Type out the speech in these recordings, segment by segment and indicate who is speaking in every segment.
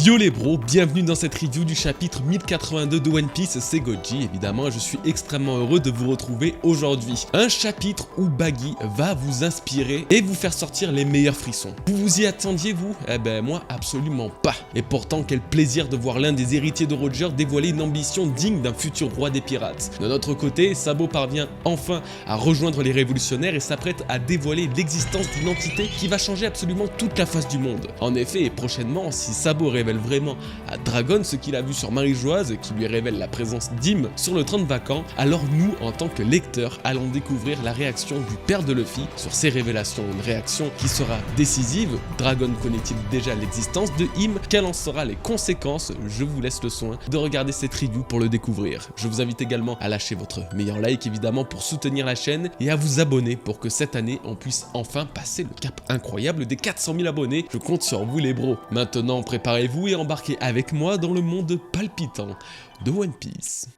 Speaker 1: Yo les bros, bienvenue dans cette review du chapitre 1082 de One Piece, c'est Goji évidemment, je suis extrêmement heureux de vous retrouver aujourd'hui. Un chapitre où Buggy va vous inspirer et vous faire sortir les meilleurs frissons. Vous vous y attendiez vous? Eh ben moi absolument pas. Et pourtant quel plaisir de voir l'un des héritiers de Roger dévoiler une ambition digne d'un futur roi des pirates. De notre côté, Sabo parvient enfin à rejoindre les révolutionnaires et s'apprête à dévoiler l'existence d'une entité qui va changer absolument toute la face du monde. En effet, et prochainement, si Sabo révèle vraiment à Dragon ce qu'il a vu sur Marie-Joise qui lui révèle la présence d'Im sur le train de Vacant, alors nous en tant que lecteurs allons découvrir la réaction du père de Luffy sur ces révélations, une réaction qui sera décisive. Dragon connaît-il déjà l'existence de Im? Quelles en seront les conséquences? Je vous laisse le soin de regarder cette review pour le découvrir. Je vous invite également à lâcher votre meilleur like évidemment pour soutenir la chaîne et à vous abonner pour que cette année on puisse enfin passer le cap incroyable des 400 000 abonnés. Je compte sur vous les bros. Maintenant préparez-vous et embarquez avec moi dans le monde palpitant de One Piece.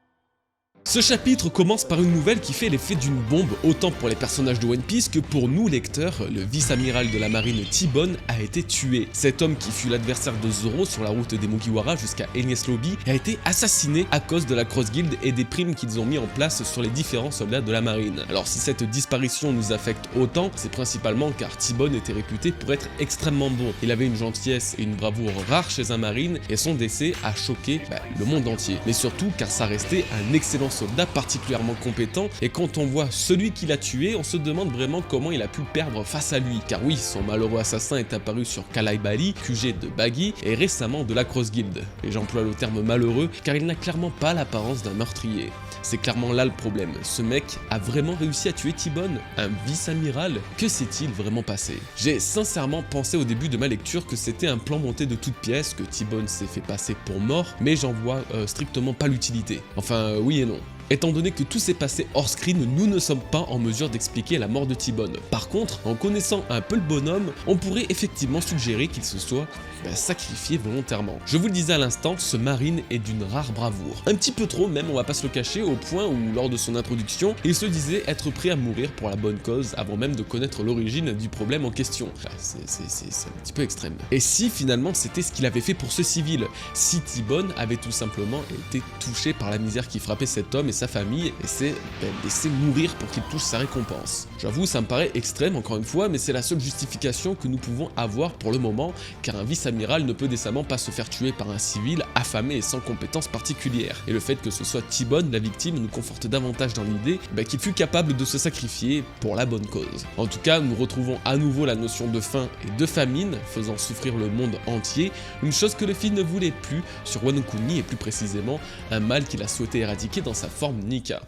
Speaker 1: Ce chapitre commence par une nouvelle qui fait l'effet d'une bombe autant pour les personnages de One Piece que pour nous lecteurs. Le vice-amiral de la marine T-Bone a été tué. Cet homme qui fut l'adversaire de Zoro sur la route des Mugiwara jusqu'à Enies Lobby a été assassiné à cause de la Cross Guild et des primes qu'ils ont mis en place sur les différents soldats de la marine. Alors si cette disparition nous affecte autant, c'est principalement car T-Bone était réputé pour être extrêmement bon. Il avait une gentillesse et une bravoure rares chez un marine et son décès a choqué le monde entier. Mais surtout car ça restait un excellent soldat particulièrement compétent, et quand on voit celui qui l'a tué, on se demande vraiment comment il a pu perdre face à lui. Car oui, son malheureux assassin est apparu sur Kalai Bali, QG de Buggy, et récemment de la Cross Guild. Et j'emploie le terme malheureux car il n'a clairement pas l'apparence d'un meurtrier. C'est clairement là le problème. Ce mec a vraiment réussi à tuer T-Bone, un vice-amiral? Que s'est-il vraiment passé? J'ai sincèrement pensé au début de ma lecture que c'était un plan monté de toutes pièces, que T-Bone s'est fait passer pour mort, mais j'en vois strictement pas l'utilité. Enfin, oui et non. Étant donné que tout s'est passé hors screen, nous ne sommes pas en mesure d'expliquer la mort de T-Bone. Par contre, en connaissant un peu le bonhomme, on pourrait effectivement suggérer qu'il se soit sacrifié volontairement. Je vous le disais à l'instant, ce marine est d'une rare bravoure. Un petit peu trop même, on va pas se le cacher, au point où lors de son introduction, il se disait être prêt à mourir pour la bonne cause avant même de connaître l'origine du problème en question. C'est un petit peu extrême. Et si finalement c'était ce qu'il avait fait pour ce civil? Si T-Bone avait tout simplement été touché par la misère qui frappait cet homme et sa famille et s'est laissé mourir pour qu'il touche sa récompense. J'avoue, ça me paraît extrême encore une fois, mais c'est la seule justification que nous pouvons avoir pour le moment, car un vice-amiral ne peut décemment pas se faire tuer par un civil affamé et sans compétences particulières. Et le fait que ce soit T-Bone la victime nous conforte davantage dans l'idée qu'il fut capable de se sacrifier pour la bonne cause. En tout cas, nous retrouvons à nouveau la notion de faim et de famine, faisant souffrir le monde entier, une chose que Luffy ne voulait plus sur Wano Kuni et plus précisément un mal qu'il a souhaité éradiquer dans sa forme Nika.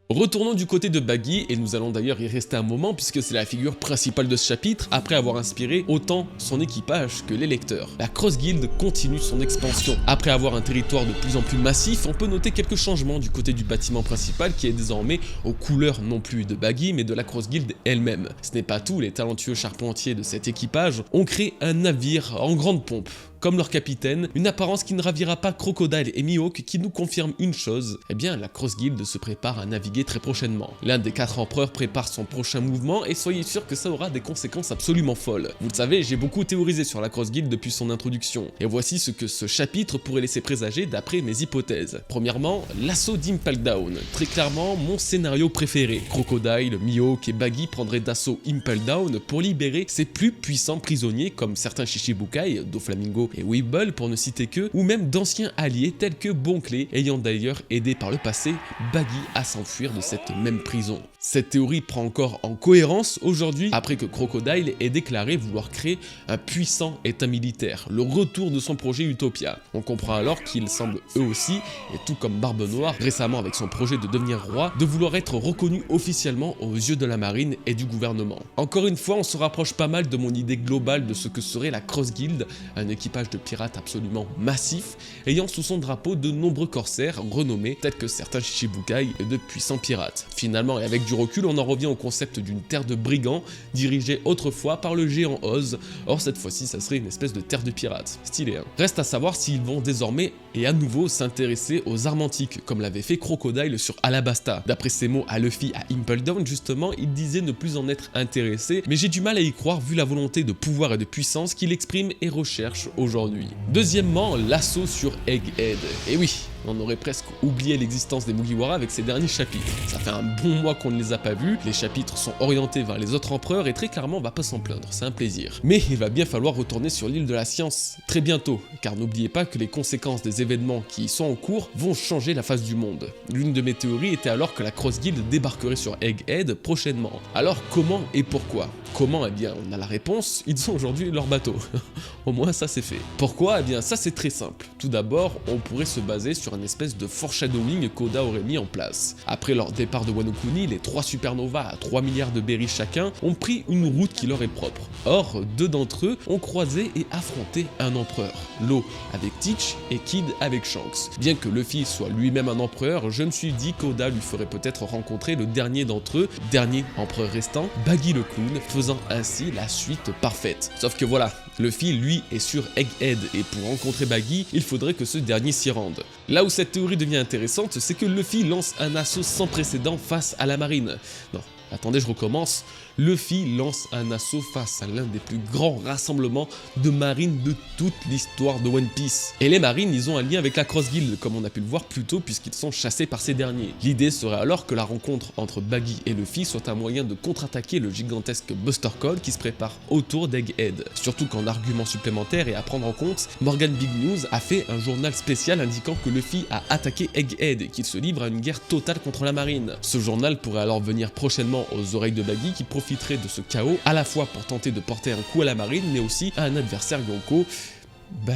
Speaker 1: Retournons du côté de Buggy, et nous allons d'ailleurs y rester un moment puisque c'est la figure principale de ce chapitre après avoir inspiré autant son équipage que les lecteurs. La Cross Guild continue son expansion. Après avoir un territoire de plus en plus massif, on peut noter quelques changements du côté du bâtiment principal qui est désormais aux couleurs non plus de Buggy mais de la Cross Guild elle-même. Ce n'est pas tout, les talentueux charpentiers de cet équipage ont créé un navire en grande pompe. Comme leur capitaine, une apparence qui ne ravira pas Crocodile et Mihawk qui nous confirme une chose, la Cross Guild se prépare à naviguer très prochainement. L'un des 4 empereurs prépare son prochain mouvement et soyez sûr que ça aura des conséquences absolument folles. Vous le savez, j'ai beaucoup théorisé sur la Cross Guild depuis son introduction, et voici ce que ce chapitre pourrait laisser présager d'après mes hypothèses. Premièrement, l'assaut d'Impel Down, très clairement mon scénario préféré. Crocodile, Mihawk et Buggy prendraient d'assaut Impel Down pour libérer ses plus puissants prisonniers comme certains Shichibukai, Doflamingo et Weeble pour ne citer que, ou même d'anciens alliés tels que Bon Clé, ayant d'ailleurs aidé par le passé Buggy à s'enfuir de cette même prison. Cette théorie prend encore en cohérence aujourd'hui après que Crocodile ait déclaré vouloir créer un puissant état militaire, le retour de son projet Utopia. On comprend alors qu'ils semblent eux aussi, et tout comme Barbe Noire récemment avec son projet de devenir roi, de vouloir être reconnu officiellement aux yeux de la marine et du gouvernement. Encore une fois, on se rapproche pas mal de mon idée globale de ce que serait la Cross Guild, un équipage de pirates absolument massif, ayant sous son drapeau de nombreux corsaires renommés tels que certains Shichibukai et de puissants pirates. Finalement, et avec du recul, on en revient au concept d'une terre de brigands dirigée autrefois par le géant Oz. Or cette fois-ci, ça serait une espèce de terre de pirates. Stylé, hein. Reste à savoir s'ils vont désormais et à nouveau s'intéresser aux armes antiques, comme l'avait fait Crocodile sur Alabasta. D'après ses mots à Luffy à Impel Down justement, il disait ne plus en être intéressé, mais j'ai du mal à y croire vu la volonté de pouvoir et de puissance qu'il exprime et recherche aujourd'hui. Deuxièmement, l'assaut sur Egghead. Et oui, on aurait presque oublié l'existence des Mugiwara avec ces derniers chapitres. Ça fait un bon mois qu'on ne les a pas vus, les chapitres sont orientés vers les autres empereurs et très clairement on va pas s'en plaindre, c'est un plaisir. Mais il va bien falloir retourner sur l'île de la science très bientôt, car n'oubliez pas que les conséquences des événements qui y sont en cours vont changer la face du monde. L'une de mes théories était alors que la Cross Guild débarquerait sur Egghead prochainement. Alors comment et pourquoi? Comment? Eh bien on a la réponse, ils ont aujourd'hui leur bateau. Au moins ça c'est fait. Pourquoi? Eh bien ça c'est très simple. Tout d'abord, on pourrait se baser sur une espèce de foreshadowing qu'Oda aurait mis en place. Après leur départ de Wano Kuni, les 3 supernovas à 3 milliards de berries chacun ont pris une route qui leur est propre. Or, 2 d'entre eux ont croisé et affronté un empereur. Law avec Teach et Kid avec Shanks. Bien que Luffy soit lui-même un empereur, je me suis dit qu'Oda lui ferait peut-être rencontrer le dernier d'entre eux, dernier empereur restant, Baggy le Clown, faisant ainsi la suite parfaite. Sauf que voilà, Luffy lui est sur Egghead et pour rencontrer Baggy, il faudrait que ce dernier s'y rende. Là où cette théorie devient intéressante, c'est que Luffy lance un assaut sans précédent face à la marine. Non, attendez, je recommence. Luffy lance un assaut face à l'un des plus grands rassemblements de marines de toute l'histoire de One Piece. Et les marines, ils ont un lien avec la Cross Guild, comme on a pu le voir plus tôt puisqu'ils sont chassés par ces derniers. L'idée serait alors que la rencontre entre Baggy et Luffy soit un moyen de contre-attaquer le gigantesque Buster Call qui se prépare autour d'Egghead. Surtout qu'en argument supplémentaire et à prendre en compte, Morgan Big News a fait un journal spécial indiquant que Luffy a attaqué Egghead et qu'il se livre à une guerre totale contre la marine. Ce journal pourrait alors venir prochainement aux oreilles de Baggy qui profiterait de ce chaos à la fois pour tenter de porter un coup à la marine mais aussi à un adversaire Yonko,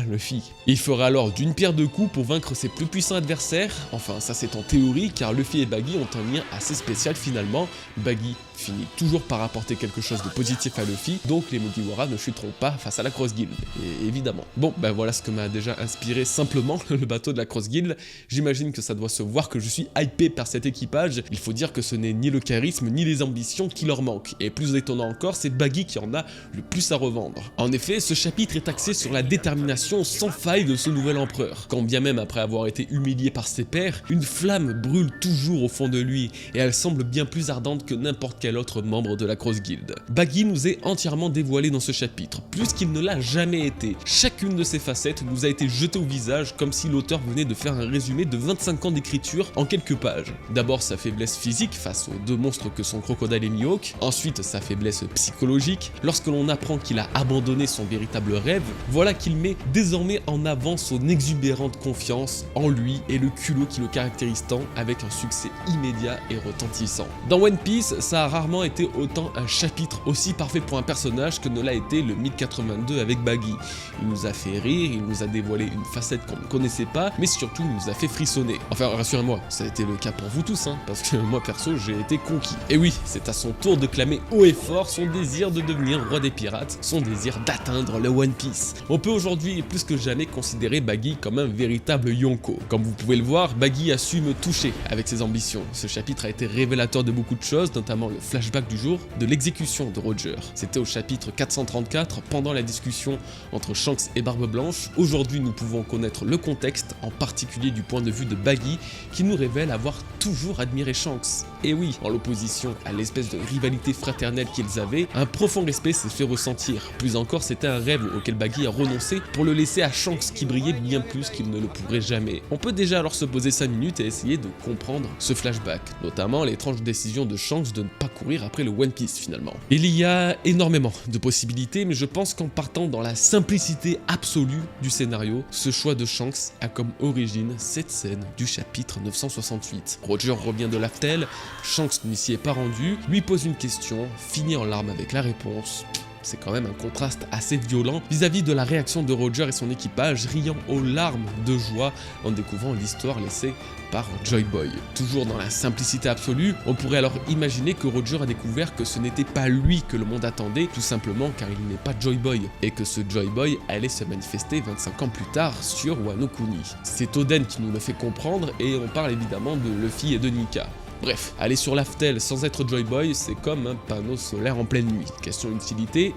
Speaker 1: Luffy. Il fera alors d'une pierre deux coups pour vaincre ses plus puissants adversaires, enfin ça c'est en théorie car Luffy et Baggy ont un lien assez spécial finalement. Baggy finit toujours par apporter quelque chose de positif à Luffy, donc les Mugiwara ne chuteront pas face à la Cross Guild, et évidemment. Bon, voilà ce que m'a déjà inspiré simplement le bateau de la Cross Guild. J'imagine que ça doit se voir que je suis hypé par cet équipage. Il faut dire que ce n'est ni le charisme ni les ambitions qui leur manquent, et plus étonnant encore, c'est Baggy qui en a le plus à revendre. En effet, ce chapitre est axé sur la détermination sans faille de ce nouvel empereur. Quand bien même après avoir été humilié par ses pairs, une flamme brûle toujours au fond de lui, et elle semble bien plus ardente que n'importe quel autre membre de la Cross Guild. Baggy nous est entièrement dévoilé dans ce chapitre, plus qu'il ne l'a jamais été. Chacune de ses facettes nous a été jetée au visage comme si l'auteur venait de faire un résumé de 25 ans d'écriture en quelques pages. D'abord sa faiblesse physique face aux 2 monstres que sont Crocodile et Mihawk, ensuite sa faiblesse psychologique, lorsque l'on apprend qu'il a abandonné son véritable rêve, voilà qu'il met désormais en avant son exubérante confiance en lui et le culot qui le caractérise tant, avec un succès immédiat et retentissant. Dans One Piece, ça a rarement été autant un chapitre aussi parfait pour un personnage que ne l'a été le 1082 avec Baggy. Il nous a fait rire, il nous a dévoilé une facette qu'on ne connaissait pas, mais surtout il nous a fait frissonner. Enfin rassurez-moi, ça a été le cas pour vous tous, parce que moi perso j'ai été conquis. Et oui, c'est à son tour de clamer haut et fort son désir de devenir roi des pirates, son désir d'atteindre le One Piece. On peut aujourd'hui plus que jamais considérer Baggy comme un véritable Yonko. Comme vous pouvez le voir, Baggy a su me toucher avec ses ambitions. Ce chapitre a été révélateur de beaucoup de choses, notamment le flashback du jour de l'exécution de Roger. C'était au chapitre 434, pendant la discussion entre Shanks et Barbe Blanche. Aujourd'hui, nous pouvons connaître le contexte, en particulier du point de vue de Baggy, qui nous révèle avoir toujours admiré Shanks. Et oui, en l'opposition à l'espèce de rivalité fraternelle qu'ils avaient, un profond respect s'est fait ressentir. Plus encore, c'était un rêve auquel Baggy a renoncé pour le laisser à Shanks qui brillait bien plus qu'il ne le pourrait jamais. On peut déjà alors se poser 5 minutes et essayer de comprendre ce flashback, notamment l'étrange décision de Shanks de ne pas courir après le One Piece finalement. Il y a énormément de possibilités, mais je pense qu'en partant dans la simplicité absolue du scénario, ce choix de Shanks a comme origine cette scène du chapitre 968. Roger revient de l'Aftel, Shanks ne s'y est pas rendu, lui pose une question, finit en larmes avec la réponse. C'est quand même un contraste assez violent vis-à-vis de la réaction de Roger et son équipage riant aux larmes de joie en découvrant l'histoire laissée par Joy Boy. Toujours dans la simplicité absolue, on pourrait alors imaginer que Roger a découvert que ce n'était pas lui que le monde attendait, tout simplement car il n'est pas Joy Boy, et que ce Joy Boy allait se manifester 25 ans plus tard sur Wano Kuni. C'est Oden qui nous le fait comprendre, et on parle évidemment de Luffy et de Nika. Bref, aller sur l'Aftel sans être Joy Boy, c'est comme un panneau solaire en pleine nuit. Question d'utilité,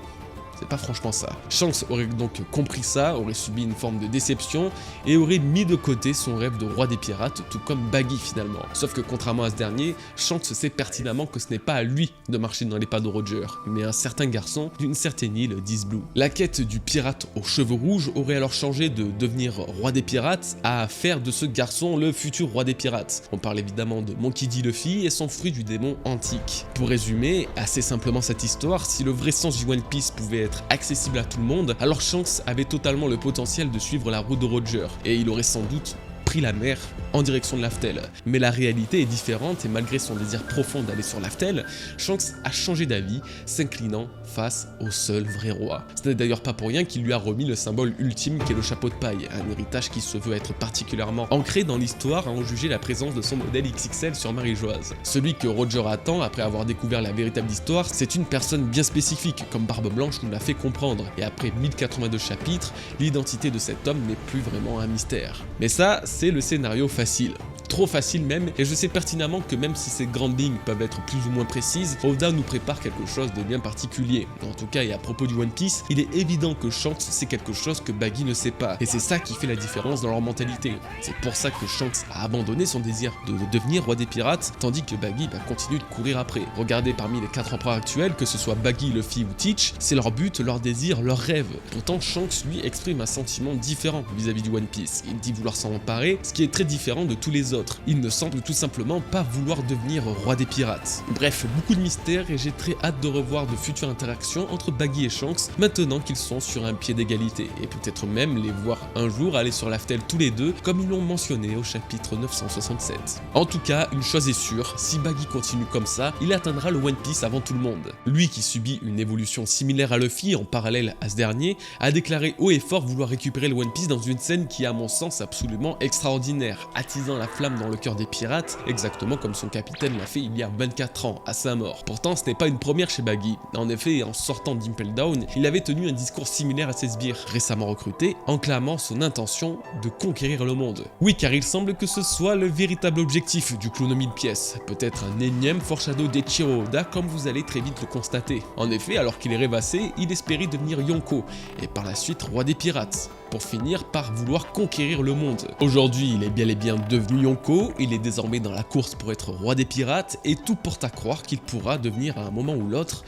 Speaker 1: c'est pas franchement ça. Shanks aurait donc compris ça, aurait subi une forme de déception et aurait mis de côté son rêve de roi des pirates, tout comme Baggy finalement. Sauf que contrairement à ce dernier, Shanks sait pertinemment que ce n'est pas à lui de marcher dans les pas de Roger, mais un certain garçon d'une certaine île d'East-Blue. La quête du pirate aux cheveux rouges aurait alors changé de devenir roi des pirates à faire de ce garçon le futur roi des pirates. On parle évidemment de Monkey D. Luffy et son fruit du démon antique. Pour résumer assez simplement cette histoire, si le vrai sens du One Piece pouvait être accessible à tout le monde, alors Shanks avait totalement le potentiel de suivre la route de Roger, et il aurait sans doute pris la mer en direction de Laftel. Mais la réalité est différente et malgré son désir profond d'aller sur Laftel, Shanks a changé d'avis, s'inclinant face au seul vrai roi. Ce n'est d'ailleurs pas pour rien qu'il lui a remis le symbole ultime qu'est le chapeau de paille, un héritage qui se veut être particulièrement ancré dans l'histoire à en juger la présence de son modèle XXL sur Marie-Joise. Celui que Roger attend après avoir découvert la véritable histoire, c'est une personne bien spécifique, comme Barbe Blanche nous l'a fait comprendre, et après 1082 chapitres, l'identité de cet homme n'est plus vraiment un mystère. Mais ça, c'est le scénario facile. Trop facile même, et je sais pertinemment que même si ces grandes lignes peuvent être plus ou moins précises, Oda nous prépare quelque chose de bien particulier. En tout cas, et à propos du One Piece, il est évident que Shanks sait quelque chose que Baggy ne sait pas, et c'est ça qui fait la différence dans leur mentalité. C'est pour ça que Shanks a abandonné son désir de devenir roi des pirates, tandis que Baggy continue de courir après. Regardez parmi les 4 empereurs actuels, que ce soit Baggy, Luffy ou Teach, c'est leur but, leur désir, leur rêve. Pourtant, Shanks lui exprime un sentiment différent vis-à-vis du One Piece. Il dit vouloir s'en emparer, ce qui est très différent de tous les autres. Il ne semble tout simplement pas vouloir devenir roi des pirates. Bref, beaucoup de mystères et j'ai très hâte de revoir de futures interactions entre Baggy et Shanks maintenant qu'ils sont sur un pied d'égalité, et peut-être même les voir un jour aller sur Laftel tous les deux comme ils l'ont mentionné au chapitre 967. En tout cas, une chose est sûre, si Baggy continue comme ça, il atteindra le One Piece avant tout le monde. Lui qui subit une évolution similaire à Luffy en parallèle à ce dernier, a déclaré haut et fort vouloir récupérer le One Piece dans une scène qui est à mon sens absolument extraordinaire, attisant la flamme dans le cœur des pirates, exactement comme son capitaine l'a fait il y a 24 ans, à sa mort. Pourtant, ce n'est pas une première chez Baggy. En effet, en sortant d'Impel Down, il avait tenu un discours similaire à ses sbires, récemment recrutés, en clamant son intention de conquérir le monde. Oui, car il semble que ce soit le véritable objectif du clone aux 1000 pièces, peut-être un énième foreshadow d'Eiichiro Oda, comme vous allez très vite le constater. En effet, alors qu'il est rêvassé, il espérait devenir Yonko, et par la suite roi des pirates, pour finir par vouloir conquérir le monde. Aujourd'hui, il est bel et bien devenu Yonko, il est désormais dans la course pour être roi des pirates, et tout porte à croire qu'il pourra devenir à un moment ou l'autre,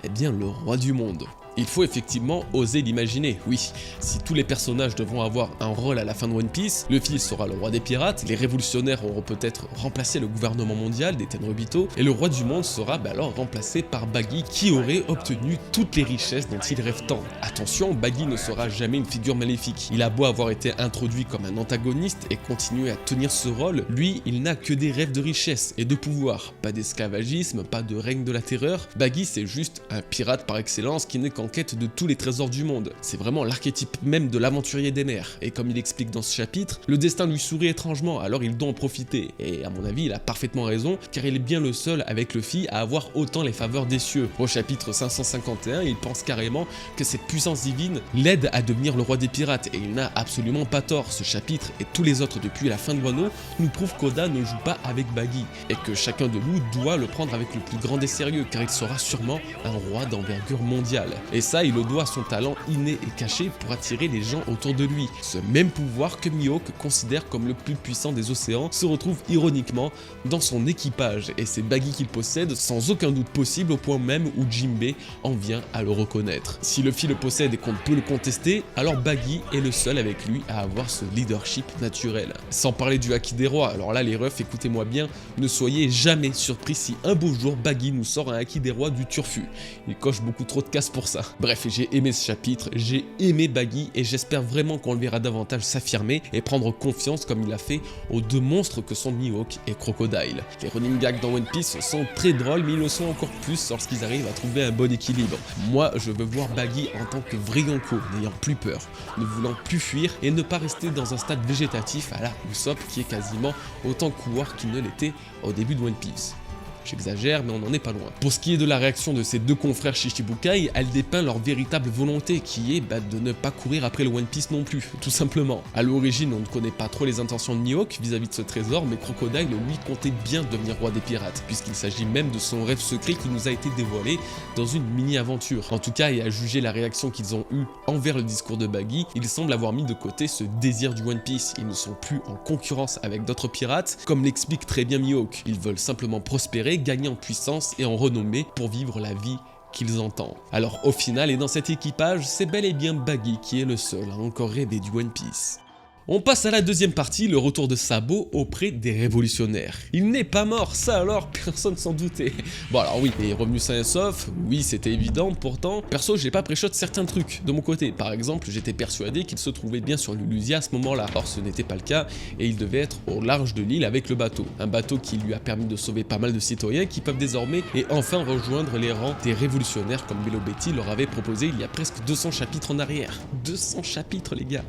Speaker 1: eh bien le roi du monde. Il faut effectivement oser l'imaginer, oui. Si tous les personnages devront avoir un rôle à la fin de One Piece, Luffy sera le roi des pirates, les révolutionnaires auront peut-être remplacé le gouvernement mondial des Tenryubito, et le roi du monde sera alors remplacé par Baggy qui aurait obtenu toutes les richesses dont il rêve tant. Attention, Baggy ne sera jamais une figure maléfique. Il a beau avoir été introduit comme un antagoniste et continuer à tenir ce rôle, lui, il n'a que des rêves de richesse et de pouvoir. Pas d'esclavagisme, pas de règne de la terreur. Baggy, c'est juste un pirate par excellence qui n'est qu'en quête de tous les trésors du monde. C'est vraiment l'archétype même de l'aventurier des mers, et comme il explique dans ce chapitre, le destin lui sourit étrangement, alors il doit en profiter, et à mon avis il a parfaitement raison, car il est bien le seul avec Luffy à avoir autant les faveurs des cieux. Au chapitre 551, il pense carrément que cette puissance divine l'aide à devenir le roi des pirates, et il n'a absolument pas tort. Ce chapitre et tous les autres depuis la fin de Wano nous prouvent qu'Oda ne joue pas avec Baggy, et que chacun de nous doit le prendre avec le plus grand des sérieux, car il sera sûrement un roi d'envergure mondiale. Et ça, il le doit à son talent inné et caché pour attirer les gens autour de lui. Ce même pouvoir que Mihawk considère comme le plus puissant des océans se retrouve ironiquement dans son équipage, et c'est Baggy qu'il possède sans aucun doute possible, au point même où Jinbei en vient à le reconnaître. Si Luffy le possède et qu'on ne peut le contester, alors Baggy est le seul avec lui à avoir ce leadership naturel. Sans parler du Haki des rois, alors là les refs, écoutez-moi bien, ne soyez jamais surpris si un beau jour Baggy nous sort un Haki des rois du turfu. Il coche beaucoup trop de cases pour ça. Bref, j'ai aimé ce chapitre, j'ai aimé Baggy et j'espère vraiment qu'on le verra davantage s'affirmer et prendre confiance comme il a fait aux deux monstres que sont Mihawk et Crocodile. Les running gags dans One Piece sont très drôles, mais ils le sont encore plus lorsqu'ils arrivent à trouver un bon équilibre. Moi, je veux voir Baggy en tant que vrai Yonko, n'ayant plus peur, ne voulant plus fuir et ne pas rester dans un stade végétatif à la Usopp qui est quasiment autant coureur qu'il ne l'était au début de One Piece. J'exagère, mais on n'en est pas loin. Pour ce qui est de la réaction de ses deux confrères Shichibukai, elle dépeint leur véritable volonté qui est de ne pas courir après le One Piece non plus, tout simplement. À l'origine, on ne connaît pas trop les intentions de Mihawk vis-à-vis de ce trésor, mais Crocodile, lui, comptait bien devenir roi des pirates, puisqu'il s'agit même de son rêve secret qui nous a été dévoilé dans une mini-aventure. En tout cas, et à juger la réaction qu'ils ont eue envers le discours de Baggy, ils semblent avoir mis de côté ce désir du One Piece. Ils ne sont plus en concurrence avec d'autres pirates, comme l'explique très bien Mihawk. Ils veulent simplement prospérer, gagner en puissance et en renommée pour vivre la vie qu'ils entendent. Alors au final, et dans cet équipage, c'est bel et bien Baggy qui est le seul à encore rêver du One Piece. On passe à la deuxième partie, le retour de Sabo auprès des révolutionnaires. Il n'est pas mort, ça alors, personne s'en doutait. Bon alors oui, il est revenu sain et sauf, oui c'était évident, pourtant, perso j'ai pas pré-shot certains trucs de mon côté. Par exemple, j'étais persuadé qu'il se trouvait bien sur Lulusia à ce moment-là. Or ce n'était pas le cas, et il devait être au large de l'île avec le bateau. Un bateau qui lui a permis de sauver pas mal de citoyens qui peuvent désormais et enfin rejoindre les rangs des révolutionnaires comme Bello Betty leur avait proposé il y a presque 200 chapitres en arrière. 200 chapitres les gars,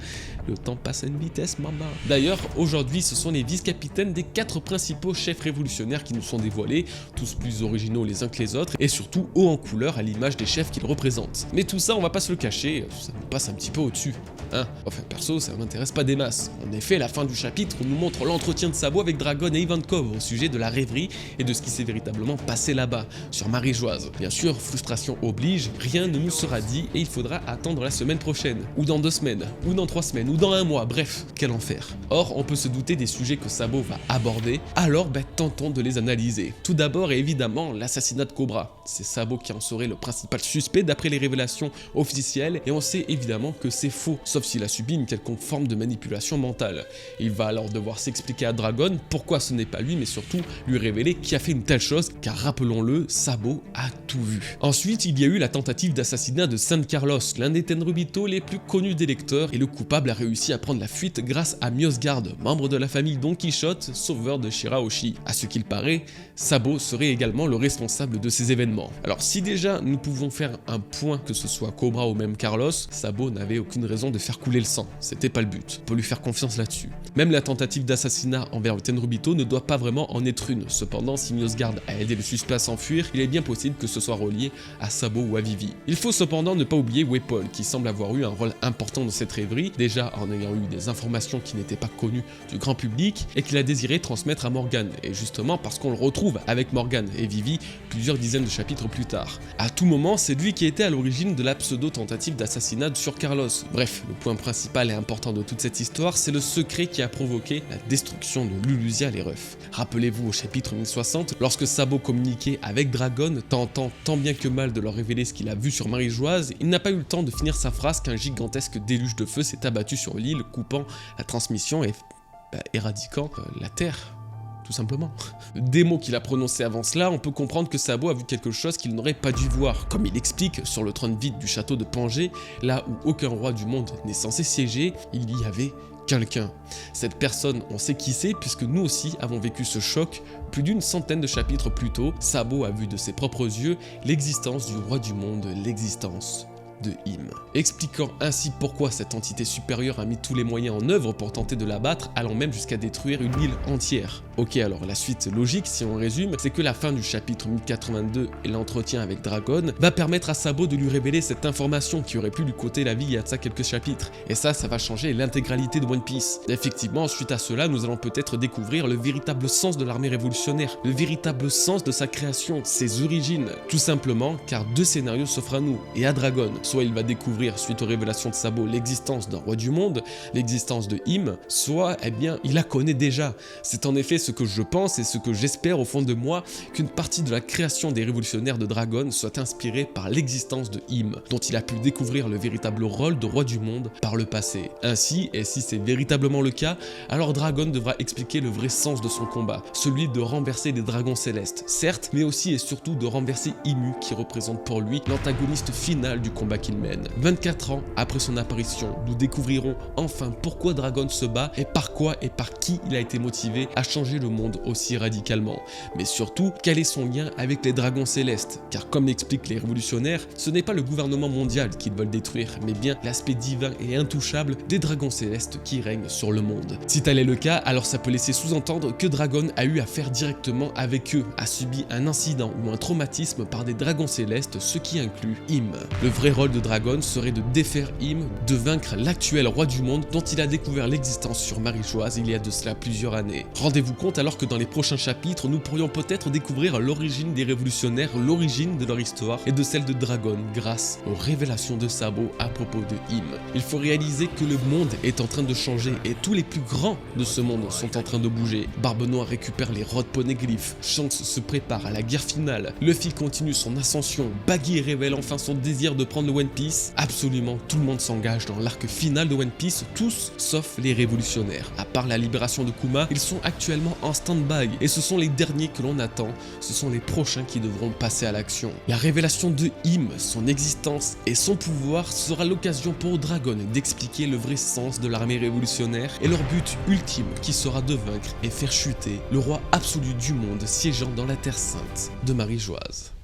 Speaker 1: le temps passe à une vitesse, maman. D'ailleurs, aujourd'hui, ce sont les vice-capitaines des 4 principaux chefs révolutionnaires qui nous sont dévoilés, tous plus originaux les uns que les autres, et surtout haut en couleur à l'image des chefs qu'ils représentent. Mais tout ça, on va pas se le cacher, ça nous passe un petit peu au-dessus. Hein, enfin, perso, ça m'intéresse pas des masses. En effet, la fin du chapitre nous montre l'entretien de Sabo avec Dragon et Ivankov au sujet de la rêverie et de ce qui s'est véritablement passé là-bas, sur Marie-Joise. Bien sûr, frustration oblige, rien ne nous sera dit et il faudra attendre la semaine prochaine, ou dans 2 semaines, ou dans 3 semaines, ou dans 1 mois, bref, quel enfer. Or, on peut se douter des sujets que Sabo va aborder, alors tentons de les analyser. Tout d'abord et évidemment, l'assassinat de Cobra. C'est Sabo qui en serait le principal suspect d'après les révélations officielles, et on sait évidemment que c'est faux, sauf s'il a subi une quelconque forme de manipulation mentale. Il va alors devoir s'expliquer à Dragon pourquoi ce n'est pas lui, mais surtout lui révéler qui a fait une telle chose, car rappelons-le, Sabo a tout vu. Ensuite, il y a eu la tentative d'assassinat de San Carlos, l'un des Tenryubito les plus connus des lecteurs, et le coupable a réussi à prendre la fuite grâce à Myosgard, membre de la famille Don Quichotte, sauveur de Shirahoshi. À ce qu'il paraît, Sabo serait également le responsable de ces événements. Alors si déjà nous pouvons faire un point que ce soit Cobra ou même Carlos, Sabo n'avait aucune raison de faire couler le sang, c'était pas le but, on peut lui faire confiance là-dessus. Même la tentative d'assassinat envers le Tenryubito ne doit pas vraiment en être une, cependant si Myosgard a aidé le suspect à s'enfuir, il est bien possible que ce soit relié à Sabo ou à Vivi. Il faut cependant ne pas oublier Weapon, qui semble avoir eu un rôle important dans cette rêverie, déjà en ayant eu des informations qui n'étaient pas connues du grand public et qu'il a désiré transmettre à Morgan, et justement parce qu'on le retrouve avec Morgan et Vivi plusieurs dizaines de chapitres plus tard. À tout moment, c'est lui qui était à l'origine de la pseudo-tentative d'assassinat sur Carlos. Bref, le point principal et important de toute cette histoire, c'est le secret qui a provoqué la destruction de Lulusia les refs. Rappelez-vous au chapitre 1060, lorsque Sabo communiquait avec Dragon, tentant tant bien que mal de leur révéler ce qu'il a vu sur Marie-Joise, il n'a pas eu le temps de finir sa phrase qu'un gigantesque déluge de feu s'est abattu sur l'île, coupant la transmission et éradiquant la Terre. Tout simplement. Des mots qu'il a prononcés avant cela, on peut comprendre que Sabo a vu quelque chose qu'il n'aurait pas dû voir. Comme il explique, sur le trône vide du château de Pangée, là où aucun roi du monde n'est censé siéger, il y avait quelqu'un. Cette personne, on sait qui c'est, puisque nous aussi avons vécu ce choc plus d'une centaine de chapitres plus tôt. Sabo a vu de ses propres yeux l'existence du roi du monde, l'existence de Im, expliquant ainsi pourquoi cette entité supérieure a mis tous les moyens en œuvre pour tenter de l'abattre, allant même jusqu'à détruire une île entière. Ok, alors la suite logique, si on résume, c'est que la fin du chapitre 1082 et l'entretien avec Dragon va permettre à Sabo de lui révéler cette information qui aurait pu lui coûter la vie il y a de ça quelques chapitres. Et ça va changer l'intégralité de One Piece. Effectivement, suite à cela, nous allons peut-être découvrir le véritable sens de l'armée révolutionnaire, le véritable sens de sa création, ses origines. Tout simplement car 2 scénarios s'offrent à nous et à Dragon. Soit il va découvrir, suite aux révélations de Sabo, l'existence d'un roi du monde, l'existence de Im, soit, eh bien, il la connaît déjà. C'est en effet ce que je pense et ce que j'espère au fond de moi, qu'une partie de la création des révolutionnaires de Dragon soit inspirée par l'existence de Im, dont il a pu découvrir le véritable rôle de roi du monde par le passé. Ainsi, et si c'est véritablement le cas, alors Dragon devra expliquer le vrai sens de son combat, celui de renverser les dragons célestes, certes, mais aussi et surtout de renverser Imu, qui représente pour lui l'antagoniste final du combat qu'il mène. 24 ans après son apparition, nous découvrirons enfin pourquoi Dragon se bat et par quoi et par qui il a été motivé à changer changer le monde aussi radicalement. Mais surtout, quel est son lien avec les dragons célestes? Car comme l'expliquent les révolutionnaires, ce n'est pas le gouvernement mondial qu'ils veulent détruire, mais bien l'aspect divin et intouchable des dragons célestes qui règnent sur le monde. Si tel est le cas, alors ça peut laisser sous-entendre que Dragon a eu affaire directement avec eux, a subi un incident ou un traumatisme par des dragons célestes, ce qui inclut Im. Le vrai rôle de Dragon serait de défaire Im, de vaincre l'actuel roi du monde dont il a découvert l'existence sur Marie-Joise il y a de cela plusieurs années. Rendez-vous compte alors que dans les prochains chapitres, nous pourrions peut-être découvrir l'origine des révolutionnaires, l'origine de leur histoire et de celle de Dragon grâce aux révélations de Sabo à propos de Im. Il faut réaliser que le monde est en train de changer et tous les plus grands de ce monde sont en train de bouger. Barbe Noire récupère les Road Poneglyphs, Shanks se prépare à la guerre finale, Luffy continue son ascension, Baggy révèle enfin son désir de prendre le One Piece. Absolument tout le monde s'engage dans l'arc final de One Piece, tous sauf les révolutionnaires. À part la libération de Kuma, ils sont actuellement en stand-by et ce sont les derniers que l'on attend, ce sont les prochains qui devront passer à l'action. La révélation de Im, son existence et son pouvoir sera l'occasion pour Dragon d'expliquer le vrai sens de l'armée révolutionnaire et leur but ultime qui sera de vaincre et faire chuter le roi absolu du monde siégeant dans la Terre Sainte de Marie-Joise.